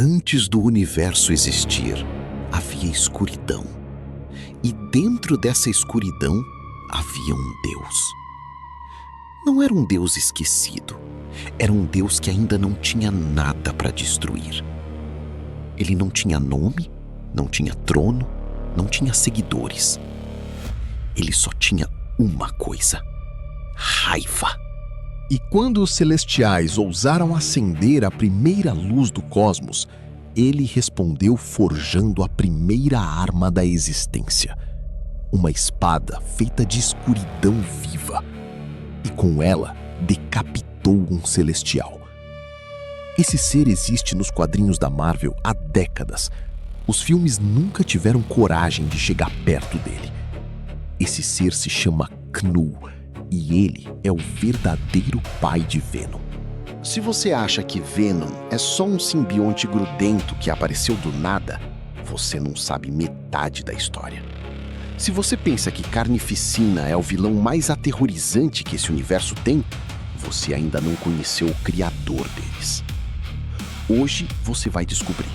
Antes do universo existir, havia escuridão. E dentro dessa escuridão havia um Deus. Não era um Deus esquecido. Era um Deus que ainda não tinha nada para destruir. Ele não tinha nome, não tinha trono, não tinha seguidores. Ele só tinha uma coisa: raiva. E quando os celestiais ousaram acender a primeira luz do cosmos, ele respondeu forjando a primeira arma da existência. Uma espada feita de escuridão viva. E com ela, decapitou um celestial. Esse ser existe nos quadrinhos da Marvel há décadas. Os filmes nunca tiveram coragem de chegar perto dele. Esse ser se chama Knull. E ele é o verdadeiro pai de Venom. Se você acha que Venom é só um simbionte grudento que apareceu do nada, você não sabe metade da história. Se você pensa que Carnificina é o vilão mais aterrorizante que esse universo tem, você ainda não conheceu o criador deles. Hoje você vai descobrir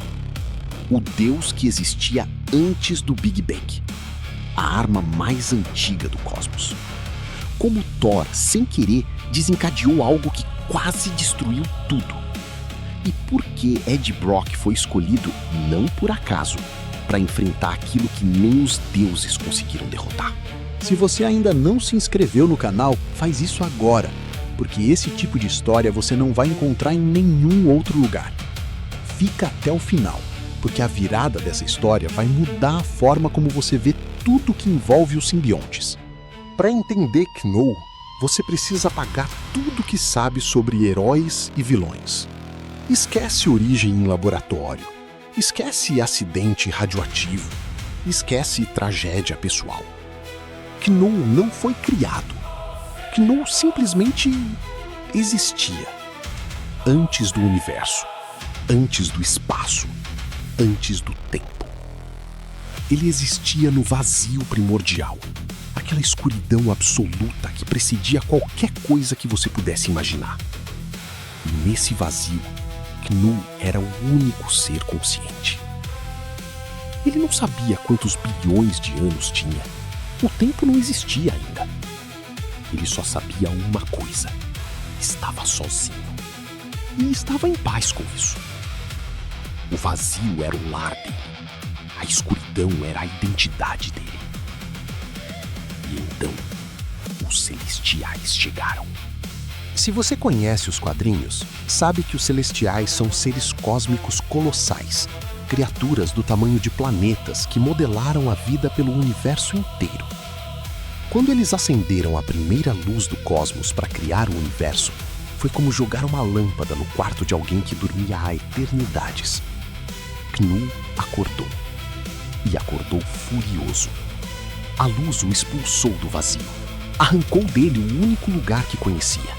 o Deus que existia antes do Big Bang, a arma mais antiga do cosmos. Como Thor, sem querer, desencadeou algo que quase destruiu tudo. E por que Ed Brock foi escolhido, não por acaso, para enfrentar aquilo que nem os deuses conseguiram derrotar. Se você ainda não se inscreveu no canal, faz isso agora, porque esse tipo de história você não vai encontrar em nenhum outro lugar. Fica até o final, porque a virada dessa história vai mudar a forma como você vê tudo que envolve os simbiontes. Para entender Knull, você precisa apagar tudo que sabe sobre heróis e vilões. Esquece origem em laboratório, esquece acidente radioativo, esquece tragédia pessoal. Knull não foi criado. Knull simplesmente existia. Antes do universo, antes do espaço, antes do tempo. Ele existia no vazio primordial. Aquela escuridão absoluta que precedia qualquer coisa que você pudesse imaginar. E nesse vazio, Knull era o único ser consciente. Ele não sabia quantos bilhões de anos tinha. O tempo não existia ainda. Ele só sabia uma coisa: estava sozinho. E estava em paz com isso. O vazio era o lar dele. A escuridão era a identidade dele. E então, os celestiais chegaram. Se você conhece os quadrinhos, sabe que os celestiais são seres cósmicos colossais, criaturas do tamanho de planetas que modelaram a vida pelo universo inteiro. Quando eles acenderam a primeira luz do cosmos para criar o universo, foi como jogar uma lâmpada no quarto de alguém que dormia há eternidades. Knull acordou. E acordou furioso. A luz o expulsou do vazio. Arrancou dele o único lugar que conhecia.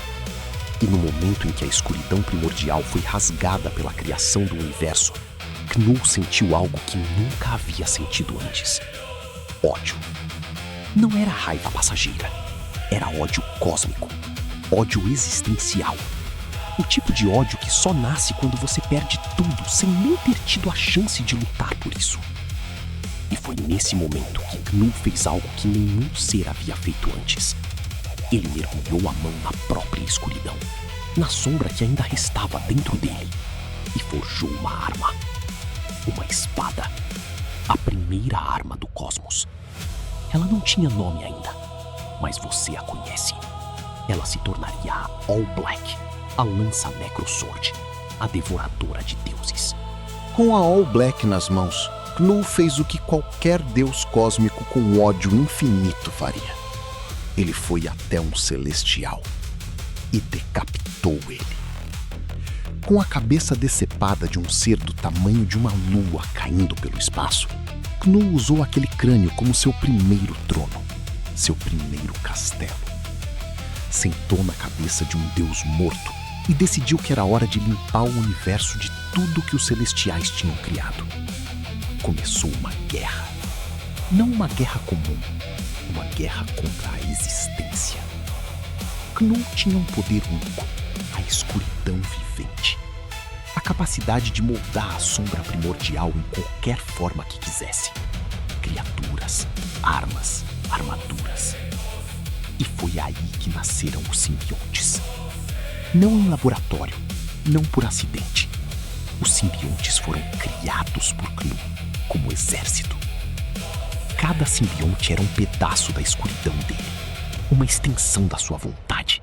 E no momento em que a escuridão primordial foi rasgada pela criação do universo, Knull sentiu algo que nunca havia sentido antes. Ódio. Não era raiva passageira. Era ódio cósmico. Ódio existencial. O tipo de ódio que só nasce quando você perde tudo sem nem ter tido a chance de lutar por isso. E foi nesse momento que Knull fez algo que nenhum ser havia feito antes. Ele mergulhou a mão na própria escuridão, na sombra que ainda restava dentro dele, e forjou uma arma. Uma espada. A primeira arma do cosmos. Ela não tinha nome ainda, mas você a conhece. Ela se tornaria a All Black, a lança Necrosword, a devoradora de deuses. Com a All Black nas mãos, Knull fez o que qualquer deus cósmico com ódio infinito faria. Ele foi até um celestial e decapitou ele. Com a cabeça decepada de um ser do tamanho de uma lua caindo pelo espaço, Knull usou aquele crânio como seu primeiro trono, seu primeiro castelo. Sentou na cabeça de um deus morto e decidiu que era hora de limpar o universo de tudo que os celestiais tinham criado. Começou uma guerra. Não uma guerra comum, uma guerra contra a existência. Knull tinha um poder único, a escuridão vivente. capacidade de moldar a sombra primordial em qualquer forma que quisesse. Criaturas, armas, armaduras. E foi aí que nasceram os simbiontes. Não em laboratório, não por acidente. Os simbiontes foram criados por Knu como exército. Cada simbionte era um pedaço da escuridão dele, uma extensão da sua vontade,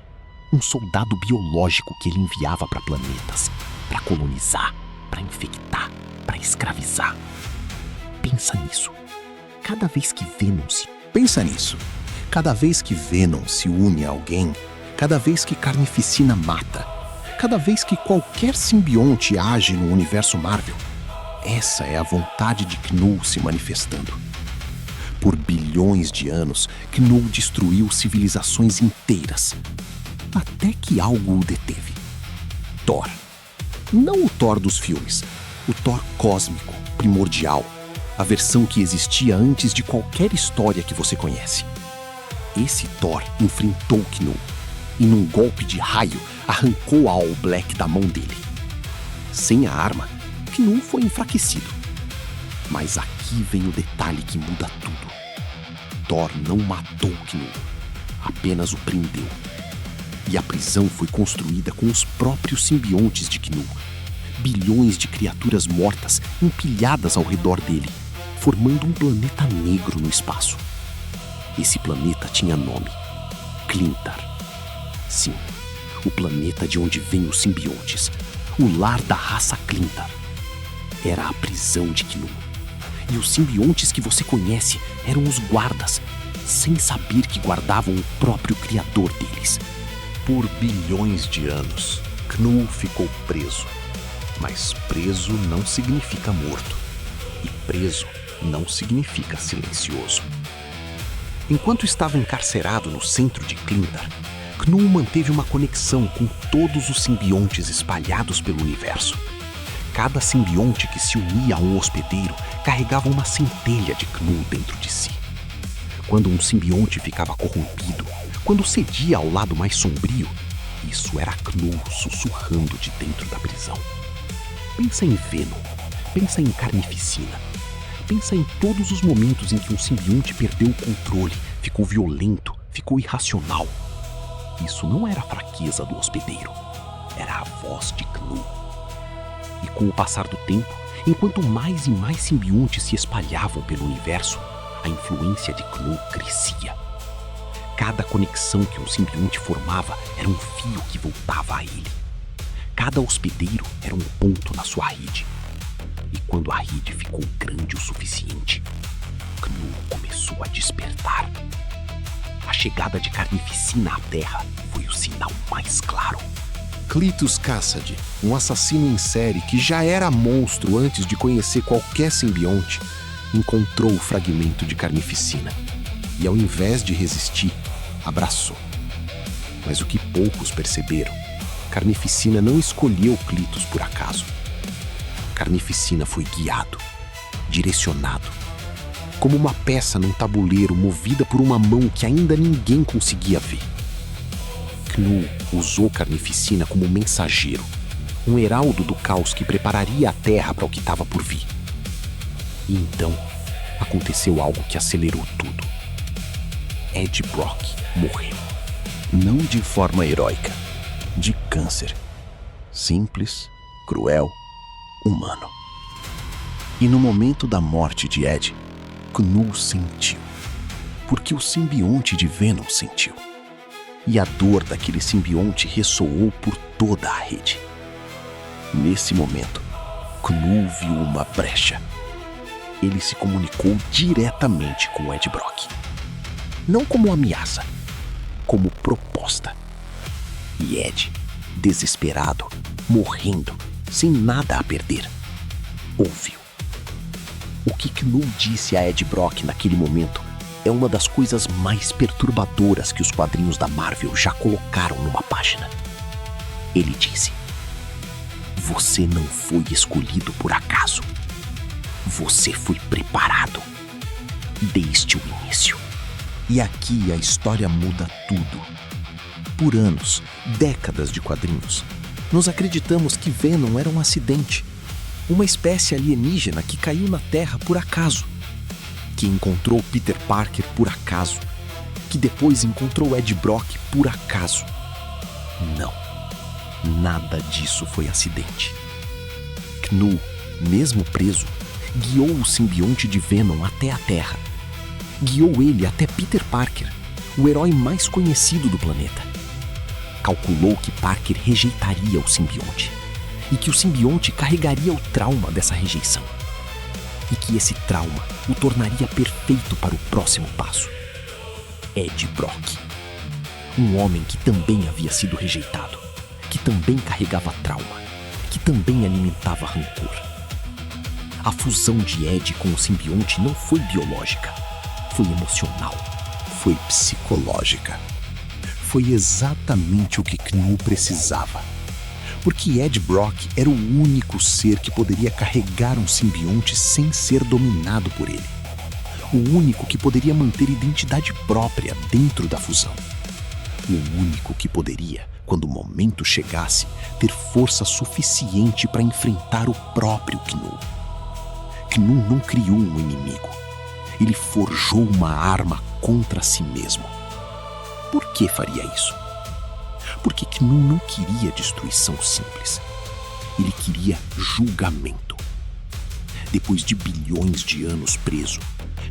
um soldado biológico que ele enviava para planetas, para colonizar, para infectar, para escravizar. Pensa nisso. Cada vez que Venom se... Pensa nisso. Cada vez que Venom se une a alguém, cada vez que Carnificina mata, cada vez que qualquer simbionte age no universo Marvel, essa é a vontade de Knu se manifestando. Por bilhões de anos, Knu destruiu civilizações inteiras, até que algo o deteve. Thor. Não o Thor dos filmes, o Thor cósmico, primordial, a versão que existia antes de qualquer história que você conhece. Esse Thor enfrentou Knu e, num golpe de raio, arrancou a All Black da mão dele. Sem a arma, Knu foi enfraquecido. Mas aqui vem o detalhe que muda tudo. Thor não matou Knu, apenas o prendeu. E a prisão foi construída com os próprios simbiontes de Knu. Bilhões de criaturas mortas empilhadas ao redor dele, formando um planeta negro no espaço. Esse planeta tinha nome: Clintar. Sim, o planeta de onde vêm os simbiontes, o lar da raça Clintar. Era a prisão de Knu. E os simbiontes que você conhece eram os guardas, sem saber que guardavam o próprio criador deles. Por bilhões de anos, Knu ficou preso. Mas preso não significa morto. E preso não significa silencioso. Enquanto estava encarcerado no centro de Clintar, Knu manteve uma conexão com todos os simbiontes espalhados pelo universo. Cada simbionte que se unia a um hospedeiro carregava uma centelha de Knu dentro de si. Quando um simbionte ficava corrompido, quando cedia ao lado mais sombrio, isso era Knu sussurrando de dentro da prisão. Pensa em Venom, pensa em Carnificina. Pensa em todos os momentos em que um simbionte perdeu o controle, ficou violento, ficou irracional. Isso não era a fraqueza do hospedeiro, era a voz de Knu. E com o passar do tempo, enquanto mais e mais simbiontes se espalhavam pelo universo, a influência de Knu crescia. Cada conexão que um simbionte formava era um fio que voltava a ele. Cada hospedeiro era um ponto na sua rede. E quando a rede ficou grande o suficiente, Knu começou a despertar. A chegada de Carnificina à Terra foi o sinal mais claro. Cletus Kasady, um assassino em série que já era monstro antes de conhecer qualquer simbionte, encontrou o fragmento de Carnificina e, ao invés de resistir, abraçou. Mas o que poucos perceberam, Carnificina não escolheu Cletus por acaso. Carnificina foi guiado, direcionado, como uma peça num tabuleiro movida por uma mão que ainda ninguém conseguia ver. Knu usou Carnificina como mensageiro, um heraldo do caos que prepararia a Terra para o que estava por vir. E então, aconteceu algo que acelerou tudo. Ed Brock morreu. Não de forma heróica, de câncer. Simples, cruel, humano. E no momento da morte de Ed, Knu sentiu. Porque o simbionte de Venom sentiu. E a dor daquele simbionte ressoou por toda a rede. Nesse momento, Knu viu uma brecha. Ele se comunicou diretamente com Ed Brock. Não como ameaça, como proposta. E Ed, desesperado, morrendo, sem nada a perder, ouviu. O que Knu disse a Ed Brock naquele momento é uma das coisas mais perturbadoras que os quadrinhos da Marvel já colocaram numa página. Ele disse: "Você não foi escolhido por acaso. Você foi preparado desde o início." E aqui a história muda tudo. Por anos, décadas de quadrinhos, Nós acreditamos que Venom era um acidente, uma espécie alienígena que caiu na Terra por acaso, que encontrou Peter Parker por acaso, que depois encontrou Ed Brock por acaso. Não, nada disso foi acidente. Knull, mesmo preso, guiou o simbionte de Venom até a Terra. Guiou ele até Peter Parker, o herói mais conhecido do planeta. Calculou que Parker rejeitaria o simbionte e que o simbionte carregaria o trauma dessa rejeição. E que esse trauma o tornaria perfeito para o próximo passo. Ed Brock. Um homem que também havia sido rejeitado, que também carregava trauma, que também alimentava rancor. A fusão de Ed com o simbionte não foi biológica, foi emocional, foi psicológica. Foi exatamente o que Knull precisava. Porque Ed Brock era o único ser que poderia carregar um simbionte sem ser dominado por ele. O único que poderia manter identidade própria dentro da fusão. O único que poderia, quando o momento chegasse, ter força suficiente para enfrentar o próprio Knull. Knull não criou um inimigo. Ele forjou uma arma contra si mesmo. Por que faria isso? Porque Knull não queria destruição simples. Ele queria julgamento. Depois de bilhões de anos preso,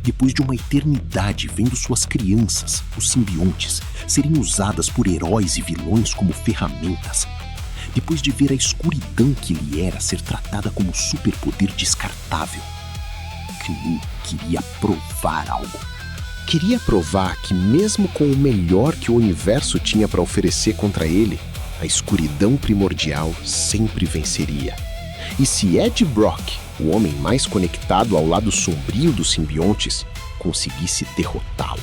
depois de uma eternidade vendo suas crianças, os simbiontes, serem usadas por heróis e vilões como ferramentas, depois de ver a escuridão que ele era ser tratada como superpoder descartável, Knull queria provar algo. Queria provar que mesmo com o melhor que o universo tinha para oferecer contra ele, a escuridão primordial sempre venceria. E se Ed Brock, o homem mais conectado ao lado sombrio dos simbiontes, conseguisse derrotá-lo,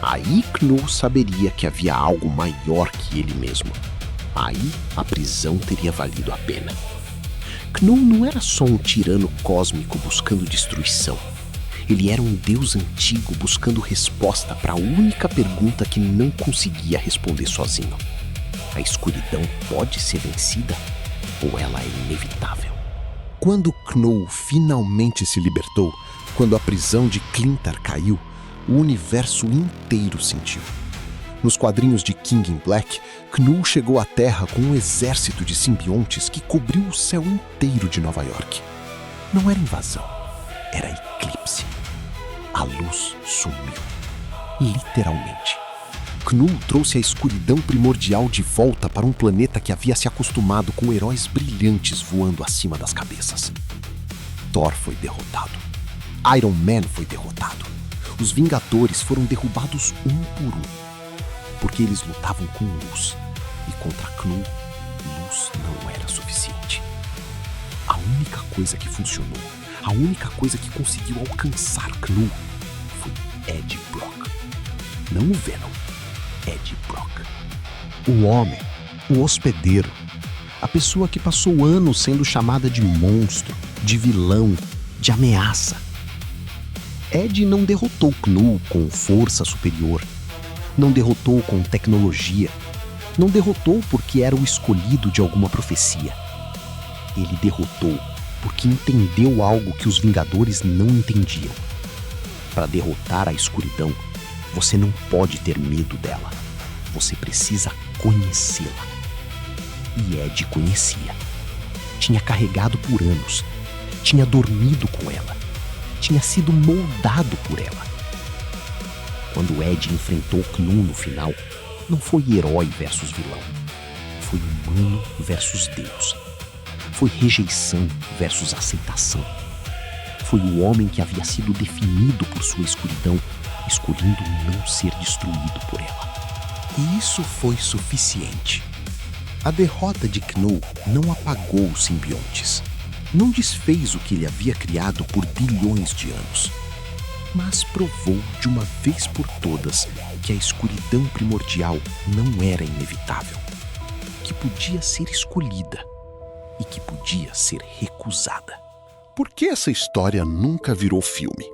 aí Knull saberia que havia algo maior que ele mesmo. Aí a prisão teria valido a pena. Knull não era só um tirano cósmico buscando destruição. Ele era um deus antigo buscando resposta para a única pergunta que não conseguia responder sozinho. A escuridão pode ser vencida ou ela é inevitável? Quando Knull finalmente se libertou, quando a prisão de Clintar caiu, o universo inteiro sentiu. Nos quadrinhos de King in Black, Knull chegou à Terra com um exército de simbiontes que cobriu o céu inteiro de Nova York. Não era invasão, era eclipse. A luz sumiu. Literalmente. Knull trouxe a escuridão primordial de volta para um planeta que havia se acostumado com heróis brilhantes voando acima das cabeças. Thor foi derrotado. Iron Man foi derrotado. Os Vingadores foram derrubados um por um. Porque eles lutavam com luz. E contra Knull, luz não era suficiente. A única coisa que funcionou, a única coisa que conseguiu alcançar Knull foi Ed Brock. Não o Venom, Ed Brock. O homem, o hospedeiro, a pessoa que passou anos sendo chamada de monstro, de vilão, de ameaça. Ed não derrotou Knull com força superior, não derrotou com tecnologia, não derrotou porque era o escolhido de alguma profecia. Ele derrotou porque entendeu algo que os Vingadores não entendiam. Para derrotar a escuridão, você não pode ter medo dela. Você precisa conhecê-la. E Ed conhecia. Tinha carregado por anos. Tinha dormido com ela. Tinha sido moldado por ela. Quando Ed enfrentou Knull no final, não foi herói versus vilão. Foi humano versus Deus. Foi rejeição versus aceitação. Foi o homem que havia sido definido por sua escuridão, escolhendo não ser destruído por ela. E isso foi suficiente. A derrota de Knull não apagou os simbiontes. Não desfez o que ele havia criado por bilhões de anos. Mas provou de uma vez por todas que a escuridão primordial não era inevitável. Que podia ser escolhida e que podia ser recusada. Por que essa história nunca virou filme?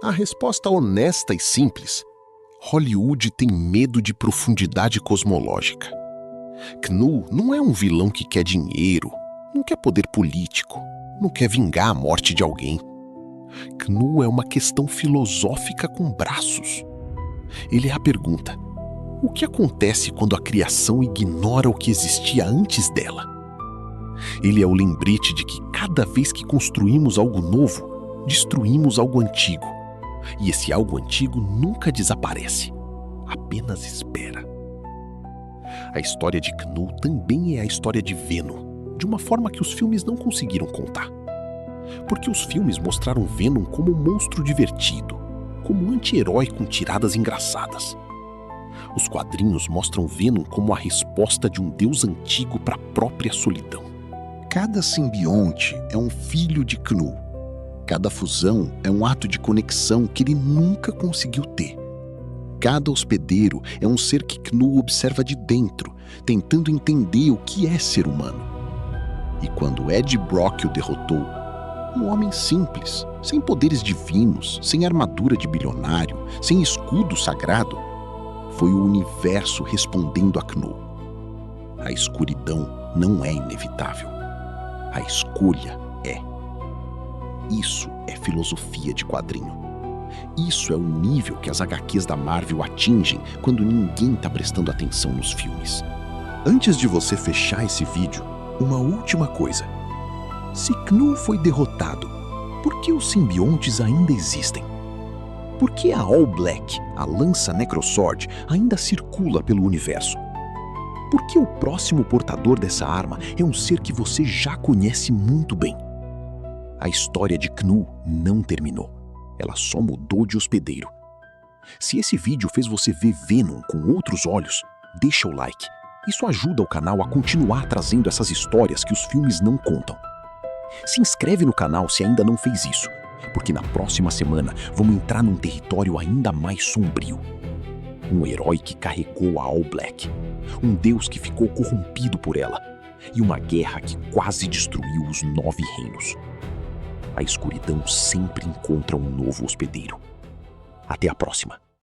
A resposta honesta e simples: Hollywood tem medo de profundidade cosmológica. Knu não é um vilão que quer dinheiro, não quer poder político, não quer vingar a morte de alguém. Knu é uma questão filosófica com braços. Ele é a pergunta: o que acontece quando a criação ignora o que existia antes dela? Ele é o lembrete de que cada vez que construímos algo novo, destruímos algo antigo. E esse algo antigo nunca desaparece, apenas espera. A história de Knu também é a história de Venom, de uma forma que os filmes não conseguiram contar. Porque os filmes mostraram Venom como um monstro divertido, como um anti-herói com tiradas engraçadas. Os quadrinhos mostram Venom como a resposta de um deus antigo para a própria solidão. Cada simbionte é um filho de Knu. Cada fusão é um ato de conexão que ele nunca conseguiu ter. Cada hospedeiro é um ser que Knu observa de dentro, tentando entender o que é ser humano. E quando Ed Brock o derrotou, um homem simples, sem poderes divinos, sem armadura de bilionário, sem escudo sagrado, foi o universo respondendo a Knu. A escuridão não é inevitável. A escolha é. Isso é filosofia de quadrinho. Isso é o nível que as HQs da Marvel atingem quando ninguém está prestando atenção nos filmes. Antes de você fechar esse vídeo, uma última coisa. Se Knu foi derrotado, por que os simbiontes ainda existem? Por que a All Black, a lança Necrosword, ainda circula pelo universo? Por que o próximo portador dessa arma é um ser que você já conhece muito bem? A história de Knu não terminou. Ela só mudou de hospedeiro. Se esse vídeo fez você ver Venom com outros olhos, deixa o like. Isso ajuda o canal a continuar trazendo essas histórias que os filmes não contam. Se inscreve no canal se ainda não fez isso, porque na próxima semana vamos entrar num território ainda mais sombrio. Um herói que carregou a All Black, um deus que ficou corrompido por ela, e uma guerra que quase destruiu os 9 reinos. A escuridão sempre encontra um novo hospedeiro. Até a próxima.